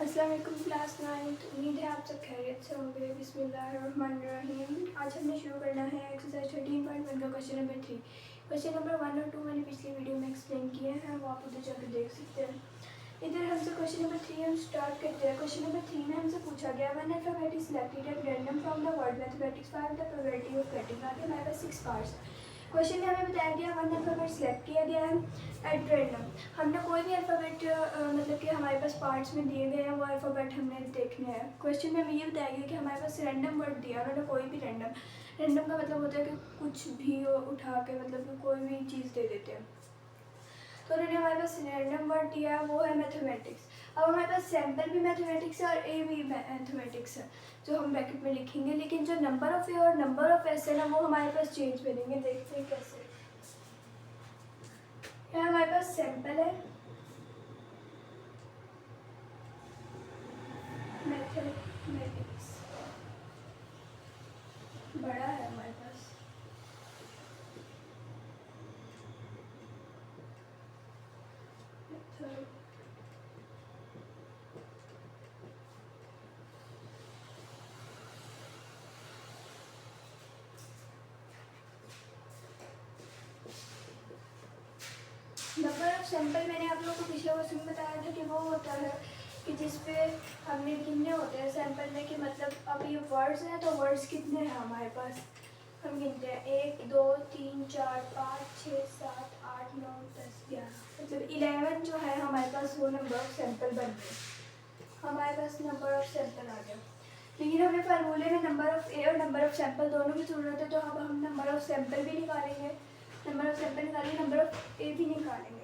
अस्सलाम वालेकुम क्लास 9। उम्मीद है आप सब खैरियत से होंगे। बिस्मिल्लाहिर्रहमानिर्रहीम। आज हमने शुरू करना है एक्सरसाइज 13.1 का क्वेश्चन नंबर 3। क्वेश्चन नंबर 1 और 2 मैंने पिछली वीडियो में एक्सप्लेन किए हैं, वो आप उधर जाकर देख सकते हैं। इधर हमसे क्वेश्चन नंबर 3 हम स्टार्ट करते हैं। क्वेश्चन नंबर 3 में हमसे पूछा गया one alphabet is selected at random from the word mathematics, find the probability of getting. आगे हमारे पास 6 पार्ट्स। क्वेश्चन में हमें बताया गया वन अल्फाबेट सिलेक्ट किया गया है एट रैंडम। हमने कोई भी अल्फ़ाबेट मतलब कि हमारे पास पार्ट्स में दिए गए हैं, वो अल्फ़ाबेट हमने देखने हैं। क्वेश्चन में हमें ये बताया गया कि हमारे पास रैंडम वर्ड दिया, उन्होंने कोई भी रैंडम का मतलब होता है कि कुछ भी उठा के मतलब कि कोई भी चीज़ दे देते हैं। तो उन्होंने हमारे पास रैंडम वर्ड दिया है, वो है मैथमेटिक्स। अब हमारे पास सैम्पल भी मैथमेटिक्स है और ए भी मैथमेटिक्स है, जो हम ब्रैकेट में लिखेंगे। लेकिन जो नंबर ऑफ़ ए और नंबर ऑफ़ एस है ना, वो हमारे पास चेंज करेंगे। देखते हैं कैसे। यहाँ हमारे पास सैम्पल है, मैथमेटिक्स बड़ा है हमारे पास। नंबर ऑफ सैंपल मैंने आप लोगों को पिछले क्वेश्चन में बताया था कि वो होता है कि जिस पे हमने गिनने होते हैं सैंपल में, कि मतलब अब ये वर्ड्स हैं तो वर्ड्स कितने हैं हमारे पास, हम गिनते हैं 1 2 3 4 5 6 7 8 9 10 11, मतलब 11 जो है हमारे पास वो नंबर ऑफ सैंपल बन गए। हमारे पास नंबर ऑफ सैंपल आ गया। लेकिन हमें फार्मूले में नंबर ऑफ ए और नंबर ऑफ सैंपल दोनों की ज़रूरत है, तो अब हम नंबर ऑफ सैंपल भी निकालेंगे, नंबर ऑफ सैंपल निकालेंगे, नंबर ऑफ ए भी निकालेंगे।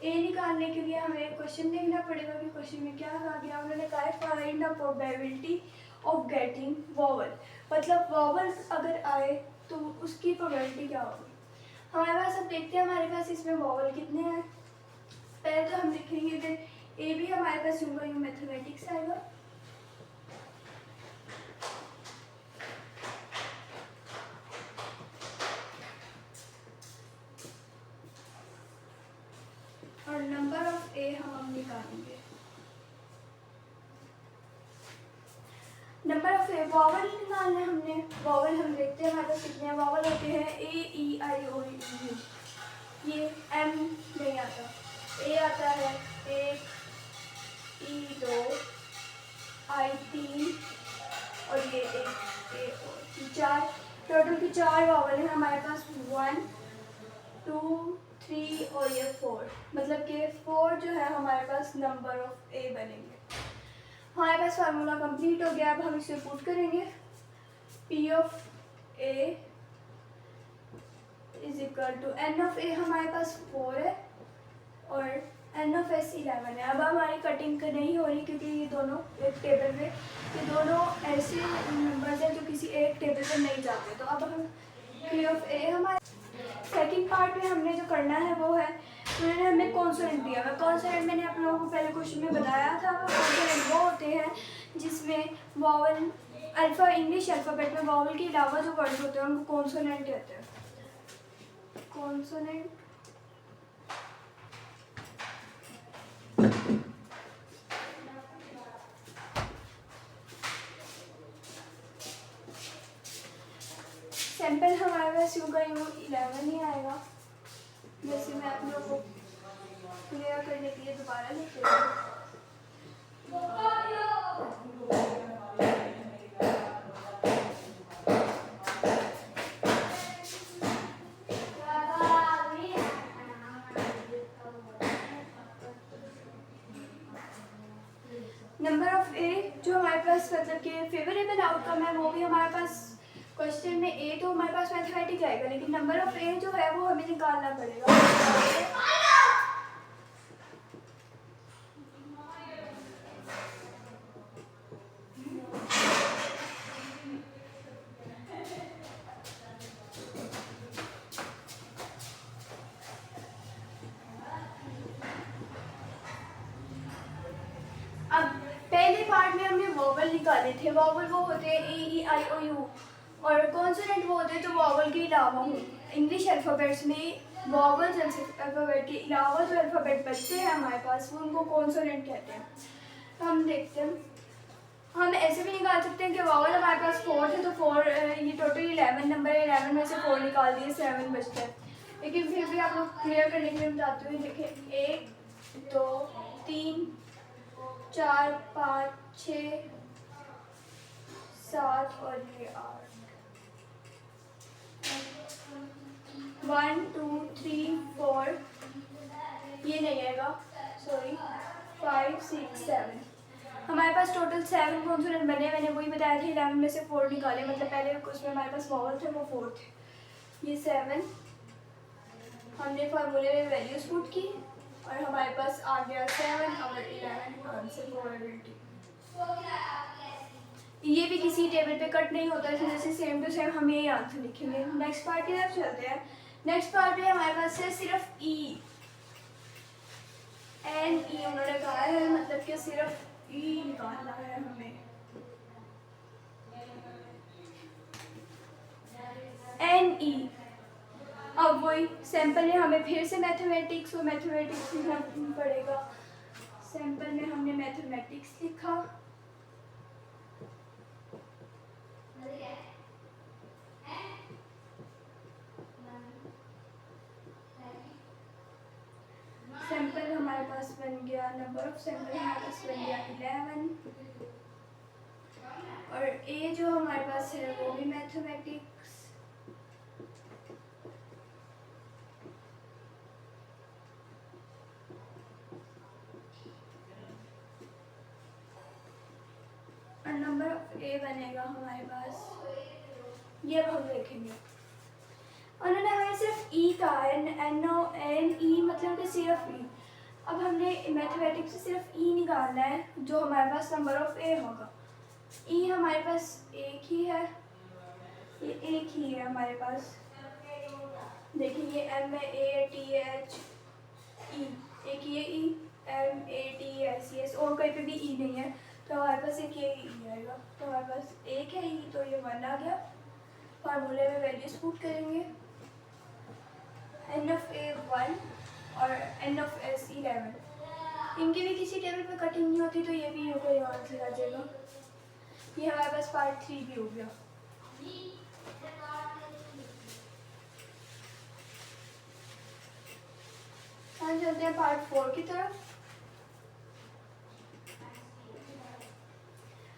ए निकालने के लिए हमें क्वेश्चन देखना पड़ेगा कि क्वेश्चन में क्या कहा गया। उन्होंने कहा है find the probability of getting vowel, मतलब वॉवल अगर आए तो उसकी प्रोबेबिलिटी क्या होगी। हमारे पास अब देखते हैं हमारे पास इसमें वॉवल कितने हैं। पहले तो हम लिखेंगे इधर ए भी हमारे पास यूँ मैथमेटिक्स आएगा, और नंबर ऑफ ए हम निकालेंगे। नंबर ऑफ ए वॉवल निकालना है हमने। वॉवल हम देखते हैं हमारे पास कितने वॉवल होते हैं, ए ई आई ओ यू। ये एम नहीं आता, ए आता है 1 ई 2 आई 3 और ये 1 ए और 4। टोटल की 4 वॉवल हैं हमारे पास, 1 2 3 और ये 4, मतलब कि 4 जो है हमारे पास नंबर ऑफ ए बनेंगे। हमारे पास फार्मूला कंप्लीट हो गया। अब हम इसे पुट करेंगे, P of A is equal to N of A हमारे पास 4 है और एन ऑफ एस 11 है। अब हमारी कटिंग नहीं हो रही क्योंकि ये दोनों एक टेबल पे, ये दोनों ऐसे नंबर्स हैं जो किसी एक टेबल पे नहीं जाते। तो अब हम पी ऑफ ए हमारे सेकंड पार्ट में हमने जो करना है वो है, उन्होंने हमें कॉन्सोनेंट दिया हुआ। कॉन्सोनेंट मैंने आप लोगों को पहले क्वेश्चन में बताया था, वो कॉन्सोनेंट वो होते हैं जिसमें वॉवल अल्फ़ा इंग्लिश अल्फ़ाबेट में वॉवल के अलावा जो वर्ड होते हैं उनको कॉन्सोनेंट कहते हैं। कॉन्सोनेंट सैंपल हमारे पास यूँ का यूँ 11 ही आएगा। जैसे मैं आप लोगों को क्लियर करने के लिए दोबारा लिख देती हूँ। नंबर ऑफ ए जो हमारे पास मतलब कि फेवरेबल आउटकम है, वो भी हमारे पास क्वेश्चन में ए तो हमारे पास मैथमेटिक्स आएगा, लेकिन नंबर ऑफ ए जो है वो हमें निकालना पड़ेगा। अब पहले पार्ट में हमने वॉवल निकाले थे। वॉवल वो होते हैं ए ई आई ओ यू, और कॉन्सोनेंट वो होते हैं जो वॉवल के अलावा हों। इंग्लिश अल्फ़ाबेट्स में वॉवल्स अल्फ़ाबेट के अलावा जो अल्फ़ाबेट बचते हैं हमारे पास, वो उनको कॉन्सोनेंट कहते हैं। हम देखते हैं, हम ऐसे भी निकाल सकते हैं कि वावल हमारे पास 4 थे तो 4 ये टोटल 11 नंबर है, 11 में से 4 निकाल दिए, 7 बचते हैं। लेकिन फिर भी आप लोग क्लियर करने के लिए बताते हुए देखिए 1 2 3 4 5 6 7 और ये 8, 1 2 3 4 ये नहीं आएगा, सॉरी 5 6 7 हमारे पास टोटल 7 कॉन्सोनेंट बने। मैंने वही बताया था 11 में से 4 निकाले, मतलब पहले उसमें हमारे पास वॉवल थे वो 4 थे। ये 7 हमने फार्मूले में वैल्यूज पुट की और हमारे पास आ गया 7 और 11 आंसर प्रोबेबिलिटी। ये भी किसी टेबल पे कट नहीं होता, इस वजह से सेम टू सेम हम यही आंसर लिखेंगे। नेक्स्ट पार्ट की तरफ चलते हैं। नेक्स्ट पार्ट में हमारे पास है सिर्फ ई एन ई उन्होंने कहा है, मतलब कि सिर्फ ई निकालना है हमें। एन ई अब वही सैंपल में हमें फिर से मैथमेटिक्स लिखना पड़ेगा। सैंपल में हमने मैथमेटिक्स लिखा, सैंपल हमारे पास बन गया, नंबर ऑफ सैंपल हमारे पास बन गया 11 और ए जो हमारे पास है वो भी मैथमेटिक्स। और नंबर ऑफ ए बनेगा हमारे पास, ये अब हम देखेंगे। उन्होंने हमें सिर्फ ई कहा है, एन ई मतलब कि सिर्फ ई। अब हमने मैथमेटिक्स से सिर्फ ई निकालना है जो हमारे पास नंबर ऑफ ए होगा। ई हमारे पास एक ही है, ये एक ही है हमारे पास। देखिए ये M A T H E, एक ये E M A T S S, और कहीं पे भी ई नहीं है तो हमारे पास एक ये ई आएगा। तो हमारे पास एक है ई, तो ये 1 आ गया। फार्मूले में वैल्यूज पुट करेंगे, एन ऑफ ए 1 और एन ऑफ एस 11। इनकी भी किसी टेबल पे कटिंग नहीं होती तो ये भी होगा, यहाँ से आ जाएगा। ये हमारे पास पार्ट 3 भी हो गया। हम चलते हैं पार्ट 4 की तरफ।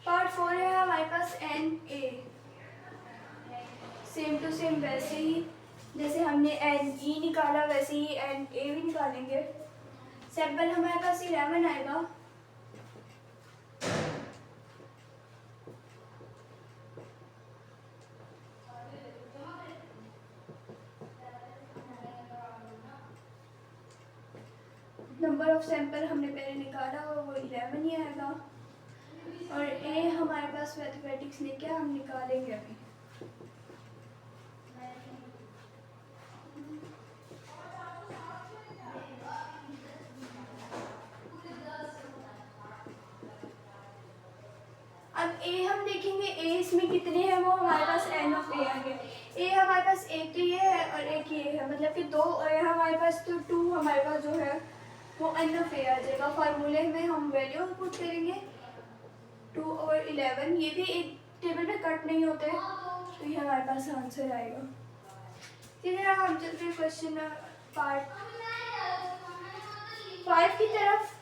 पार्ट 4 है हमारे पास N A, same to same वैसे ही जैसे हमने एन ई निकाला वैसे ही एन ए भी निकालेंगे। सैंपल हमारे पास 11 आएगा, नंबर ऑफ सैंपल हमने पहले निकाला वो 11 ही आएगा। और ए हमारे पास मैथमेटिक्स ने क्या हम निकालेंगे अभी। अब ए हम देखेंगे, ए इसमें कितने हैं वो हमारे पास एन ऑफ ए आएंगे। ए हमारे पास एक तो ये है और एक ये है, मतलब कि 2 ए हमारे पास, तो 2 हमारे पास जो है वो एन ऑफ ए आ जाएगा। फार्मूले में हम वैल्यू पुट करेंगे 2 और 11, ये भी एक टेबल में कट नहीं होते तो ये हमारे पास आंसर आएगा। फिर हम चलते हैं क्वेश्चन पार्ट 5 की तरफ।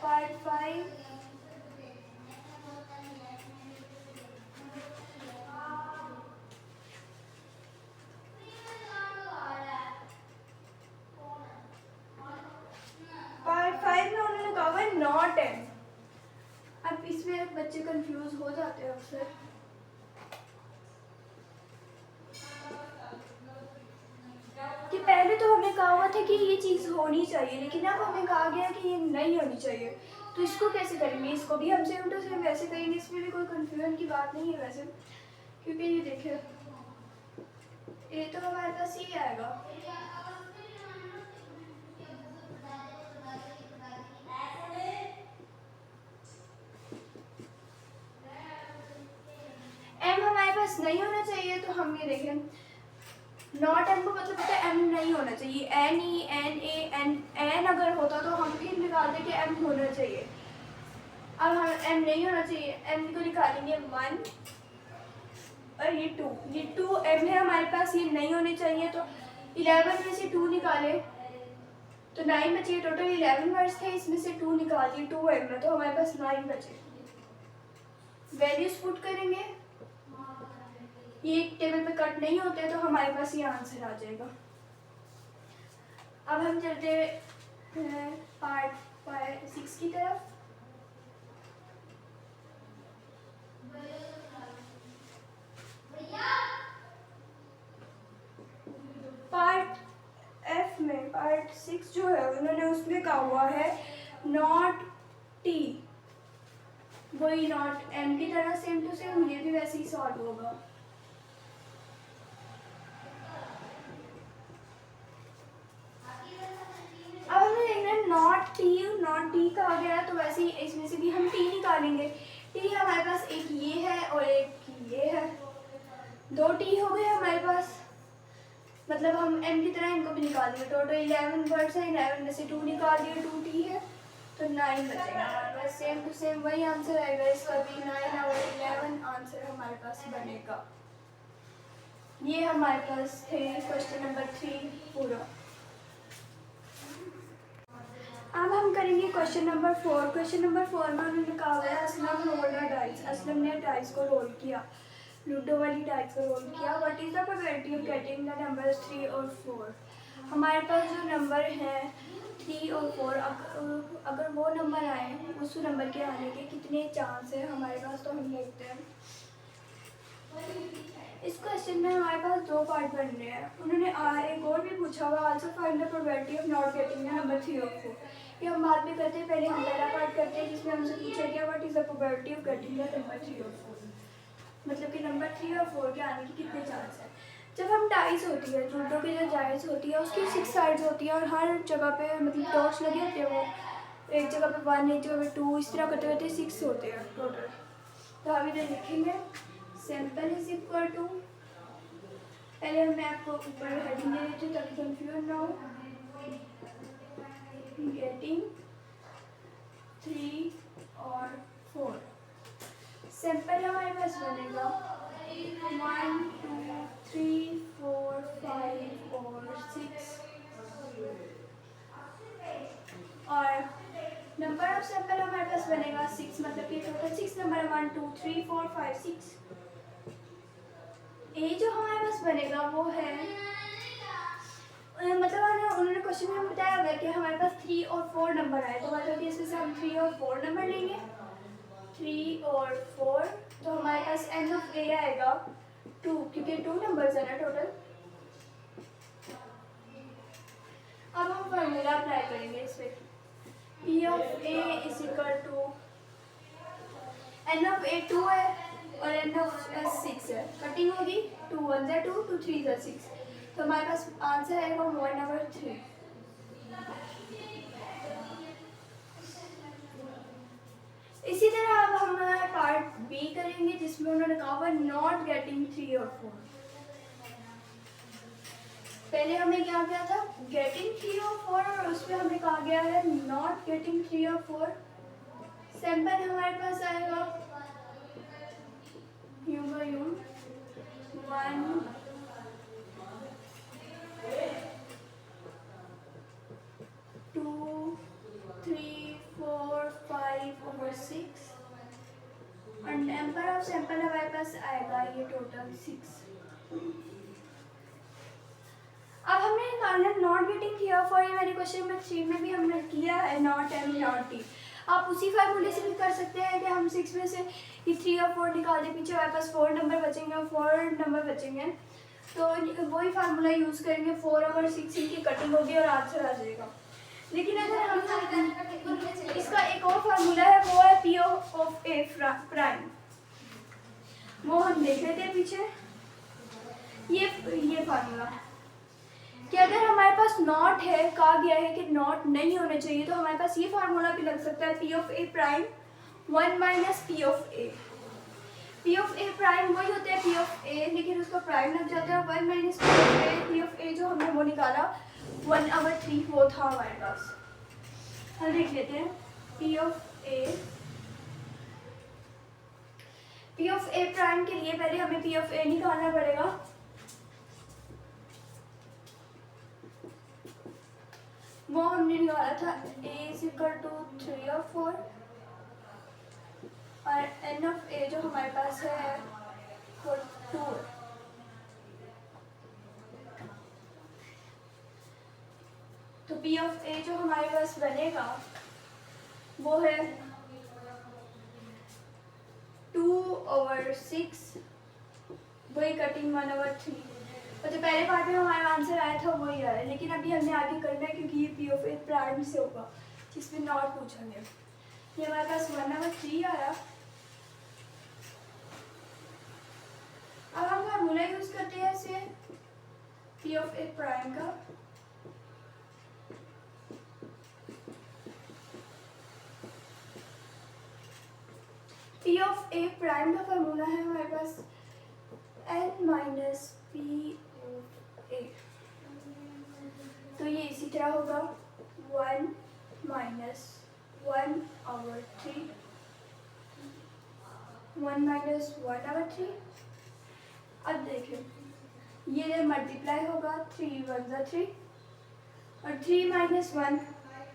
पार्ट 5 में उन्होंने कहा नॉट एन। अब इसमें बच्चे कंफ्यूज हो जाते हैं अक्सर। कि पहले तो हमें कहा हुआ था कि ये चीज़ होनी चाहिए, लेकिन अब हमें कहा गया कि ये नहीं होनी चाहिए, तो इसको कैसे करेंगे? इसको भी हम सेम टू सेम वैसे करेंगे, इसमें भी कोई कंफ्यूजन की बात नहीं है वैसे, क्योंकि ये देखिए ये तो हमारे पास ही आएगा। एम हमारे पास नहीं होना चाहिए, तो हम ये देखें नॉट एम को मतलब होता है एम नहीं होना चाहिए, N E N A N अगर होता तो हम भी निकालते कि एम होना चाहिए। अब हम एम नहीं होना चाहिए, एम को निकालेंगे 1 और ये 2 एम है हमारे पास, ये नहीं होने चाहिए। तो 11 में से 2 निकाले तो 9 बचे। टोटल 11 वर्ड्स थे, इसमें से 2 निकाल दिए, 2 एम में, तो हमारे पास 9 बचे। वैल्यूज पुट करेंगे, ये एक टेबल पे कट नहीं होते तो हमारे पास ये आंसर आ जाएगा। अब हम चलते हैं पार्ट 6 की तरफ। पार्ट एफ में पार्ट 6 जो है उन्होंने उसमें कहा हुआ है नॉट टी, वही नॉट एम की तरह सेम टू सेम, ये भी वैसे ही सॉल्व होगा। अब हमें देखना है नॉट टी कहा गया है, तो वैसे ही इसमें से भी हम टी निकालेंगे। टी हमारे पास एक ये है और एक ये है, 2 टी हो गए हमारे पास, मतलब हम एम की तरह इनको भी निकाल दिए। टोटल 11 वर्ड्स है, 11 में से 2 निकाल दिए, 2 टी है तो 9 बचेगा हमारे पास। सेम टू सेम वही आंसर आएगा इसका भी, 9 और 11 आंसर हमारे पास बनेगा। ये हमारे पास थे क्वेश्चन नंबर 3 पूरा। अब हम करेंगे क्वेश्चन नंबर 4। क्वेश्चन नंबर 4 में उन्होंने कहा हुआ है Aslam rolled the dice, Aslam ने डाइस को रोल किया, लूडो वाली डाइस को रोल किया। What is the probability of getting the numbers 3 और 4। हमारे पास जो नंबर हैं 3 और 4, अगर वो नंबर आए, उस नंबर के आने के कितने चांस है हमारे पास, तो हम देखते हैं। इस क्वेश्चन में हमारे पास 2 पार्ट बन रहे हैं। उन्होंने एक और भी पूछा हुआ also find the probability of not getting the number 3 और 4। ये हम बाद में करते हैं, पहले हम पहला पार्ट करते हैं जिसमें हमसे पूछा गया what is the probability of getting the number 3 और 4, मतलब कि नंबर 3 और 4 के आने के कितने चांस हैं। जब हम डाइस होती है, लूडो की जो डाइस होती है उसकी 6 साइड्स होती है और हर जगह पे मतलब डॉट्स लगे होते हैं, वो एक जगह पे 1, एक जगह पे 2, इस तरह करते करते 6 होते हैं टोटल। तो हम इधर लिखेंगे सिंपल इज इक्वल टू, पहले मैं आपको ऊपर हेडिंग दे देती हूँ ताकि कंफ्यूज ना हो, गेटिंग 3 और 4। सिंपल हमारे पास बनेगा 1 2 3 4 5 और 6, और नंबर ऑफ सिंपल हमारे पास बनेगा 6, मतलब कि टोटल 6 नंबर 1 2 3 4 5 6। ए जो हमारे पास बनेगा वो है, मतलब उन्होंने क्वेश्चन में बताया हुआ है कि हमारे पास 3 और 4 नंबर आए, तो मतलब कि इसमें से हम 3 और 4 नंबर लेंगे, 3 और 4, तो हमारे पास एन ऑफ ए आएगा 2, क्योंकि 2 नंबर्स है ना टोटल। अब हम फार्मूला अप्लाई करेंगे इस पर, P of A is equal to N of A 2 है और एन ऑफ 6 है, कटिंग होगी 2 1 जा 2 2 3 जा 6, तो हमारे पास आंसर आएगा 1 नंबर 3। इसी तरह अब हम पार्ट बी करेंगे जिसमें उन्होंने कहा हुआ नॉट गेटिंग 3 और 4। पहले हमें क्या किया था, गेटिंग 3 और 4, और उसमें हमें कहा गया है नॉट गेटिंग 3 और 4। सैंपल हमारे पास आएगा यूं 1 2 3 4 5 और 6, और नंबर ऑफ सैंपल हमारे पास आएगा ये टोटल 6। अब हमने निकालना नॉट गेटिंग किया फॉर, ये मैंने क्वेश्चन नंबर 3 में भी हमने किया है, नॉट एम नॉट टी। आप उसी फार्मूले से भी कर सकते हैं कि हम 6 में से ये 3 और 4 निकाल दें, पीछे हमारे पास 4 नंबर बचेंगे और 4 नंबर बचेंगे, तो वही फार्मूला यूज़ करेंगे, 4 और 6 इनकी कटिंग होगी और आंसर आ जाएगा। लेकिन अगर हम इसका एक और फार्मूला है, वो है पी ऑफ ए प्राइम, वो हम देख लेते हैं पीछे। ये फार्मूला कि अगर हमारे पास नॉट है, कहा गया है कि नॉट नहीं होने चाहिए, तो हमारे पास ये फार्मूला भी लग सकता है, P of A prime 1 minus P of A. P of A prime वही होता है पी ऑफ ए, लेकिन उसका प्राइम लग जाता है 1 माइनस पी ऑफ ए जो हमने वो निकाला 1/3 वो था हमारे पास। हम देख लेते हैं पी ऑफ ए प्राइम के लिए पहले हमें पी ऑफ ए निकालना पड़ेगा। वो हमने निकाला था a इज इक्वल टू 3 और 4 और n ऑफ a जो हमारे पास है वो 2। तो p ऑफ a जो हमारे पास बनेगा वो है 2/6 वही कटिंग 1/3। और जो पहले पार्ट में हमारा आंसर आया था वही आया, लेकिन अभी हमने आगे करना है क्योंकि ये पी ऑफ ए प्राइम से होगा जिसमें नॉट पूछा गया। ये हमारे पास 1/3 आया। अब हम फार्मूला यूज करते हैं इसे पी ऑफ ए प्राइम का। पी ऑफ ए प्राइम का फार्मूला है हमारे पास n माइनस पी ऑफ ए। तो ये इसी तरह होगा 1 माइनस 1/3 1 माइनस 1/3। अब देखें ये मल्टीप्लाई होगा 3 1 जा 3 और 3 माइनस 1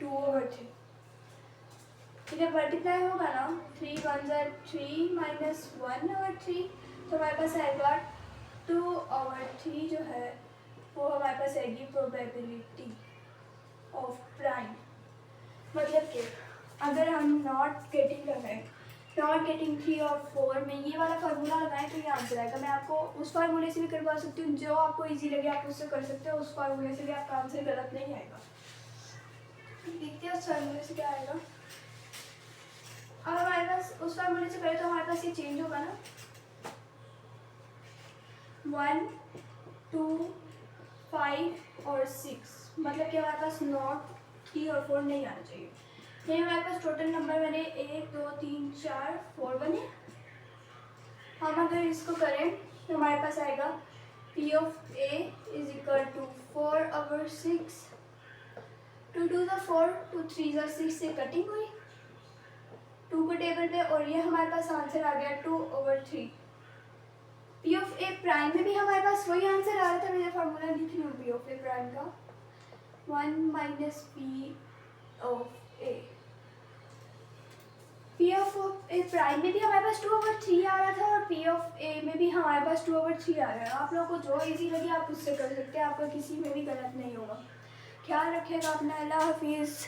2/3। जब मल्टीप्लाई होगा ना 3 1 जा 3 माइनस 1/3 तो हमारे पास आएगा 2/3 जो है वो हमारे पास आएगी प्रोबेबिलिटी ऑफ प्राइम। मतलब कि अगर हम नॉट गेटिंग लगाएं, नॉट गेटिंग 3 और 4 में ये वाला फार्मूला लगाएं तो ये आंसर आएगा। मैं आपको उस फार्मूले से भी करवा सकती हूँ, जो आपको इजी लगे आप उससे कर सकते हो। उस फार्मूले से भी आपका आंसर गलत नहीं आएगा। देखते हैं उस फार्मूले से क्या आएगा। अब हमारे पास उस फार्मूले से करें तो हमारे पास ये चेंज होगा ना 1 2 5 और 6, मतलब कि हमारे पास नॉट 3 और 4 नहीं आना चाहिए। ये हमारे पास टोटल नंबर बने 1 2 3 4 4 बने। हम अगर इसको करें तो हमारे पास आएगा P of A is equal to 4/6 2 2 ज़ा 4 2 3 ज़ा 6 से कटिंग हुई 2 को टेबल पे और ये हमारे पास आंसर आ गया 2/3। पी ऑफ ए प्राइम में भी हमारे पास वही आंसर आ रहा था। मैंने फार्मूला लिख लिया पी ऑफ ए प्राइम का 1 minus P of A. P of A prime में भी हमारे पास 2/3 आ रहा था और पी ऑफ ए में भी हमारे पास 2/3 आ रहा है। आप लोगों को जो इजी लगे आप उससे कर सकते हैं, आपका किसी में भी गलत नहीं होगा। ख्याल रखिएगा अपना। अल्लाह हाफिज़।